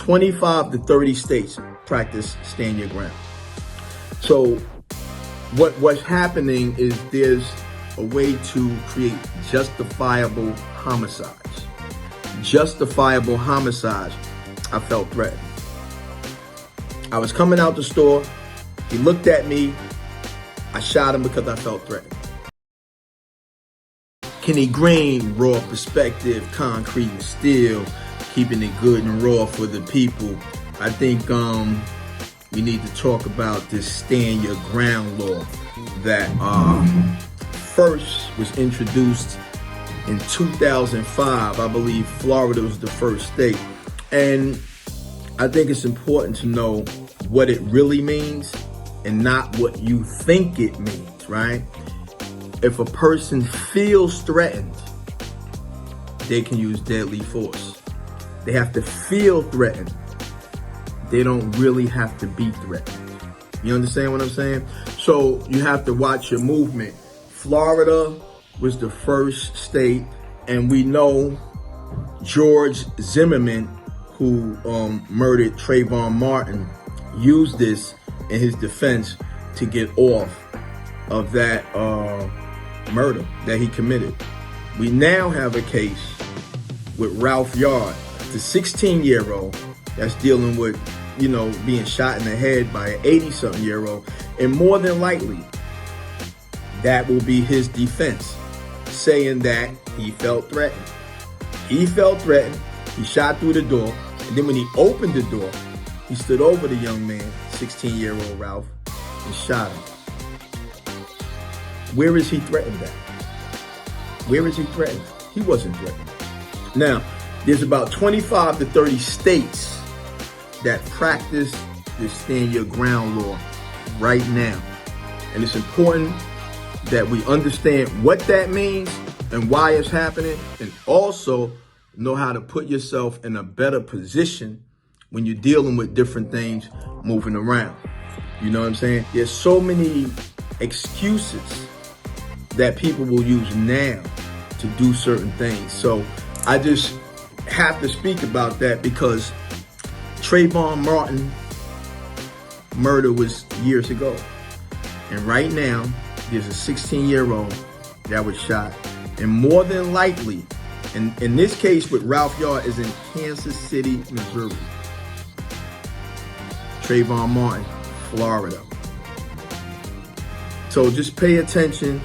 25 to 30 states practice stand your ground. So what's happening is there's a way to create justifiable homicides. Justifiable homicides. I felt threatened. I was coming out the store. He looked at me. I shot him because I felt threatened. Kenny Green, raw perspective, concrete and steel, keeping it good and raw for the people. I think we need to talk about this stand your ground law that first was introduced in 2005. I believe Florida was the first state. And I think it's important to know what it really means and not what you think it means, right? If a person feels threatened, they can use deadly force. They have to feel threatened. They don't really have to be threatened. You understand what I'm saying? So you have to watch your movement. Florida was the first state, and we know George Zimmerman, who murdered Trayvon Martin, used this in his defense to get off of that murder that he committed. We now have a case with Ralph Yard, the 16-year-old that's dealing with, being shot in the head by an 80-something-year-old. And more than likely, that will be his defense, saying that he felt threatened. He felt threatened. He shot through the door. And then when he opened the door, he stood over the young man, 16-year-old Ralph, and shot him. Where is he threatened at? Where is he threatened? He wasn't threatened. Now, there's about 25 to 30 states that practice this stand your ground law right now. And it's important that we understand what that means and why it's happening, and also know how to put yourself in a better position when you're dealing with different things moving around. You know what I'm saying? There's so many excuses that people will use now to do certain things. So I just have to speak about that because Trayvon Martin murder was years ago. And right now, there's a 16-year-old that was shot. And more than likely, in this case with Ralph Yard, is in Kansas City, Missouri. Trayvon Martin, Florida. So just pay attention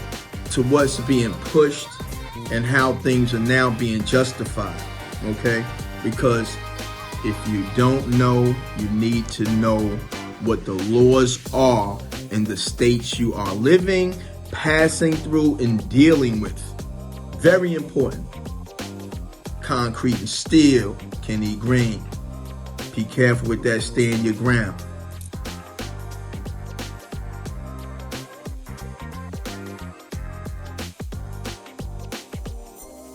to what's being pushed and how things are now being justified, okay? Because if you don't know, you need to know what the laws are in the states you are living, passing through, and dealing with. Very important. Concrete and steel, Kenny Green. Be careful with that, stand your ground.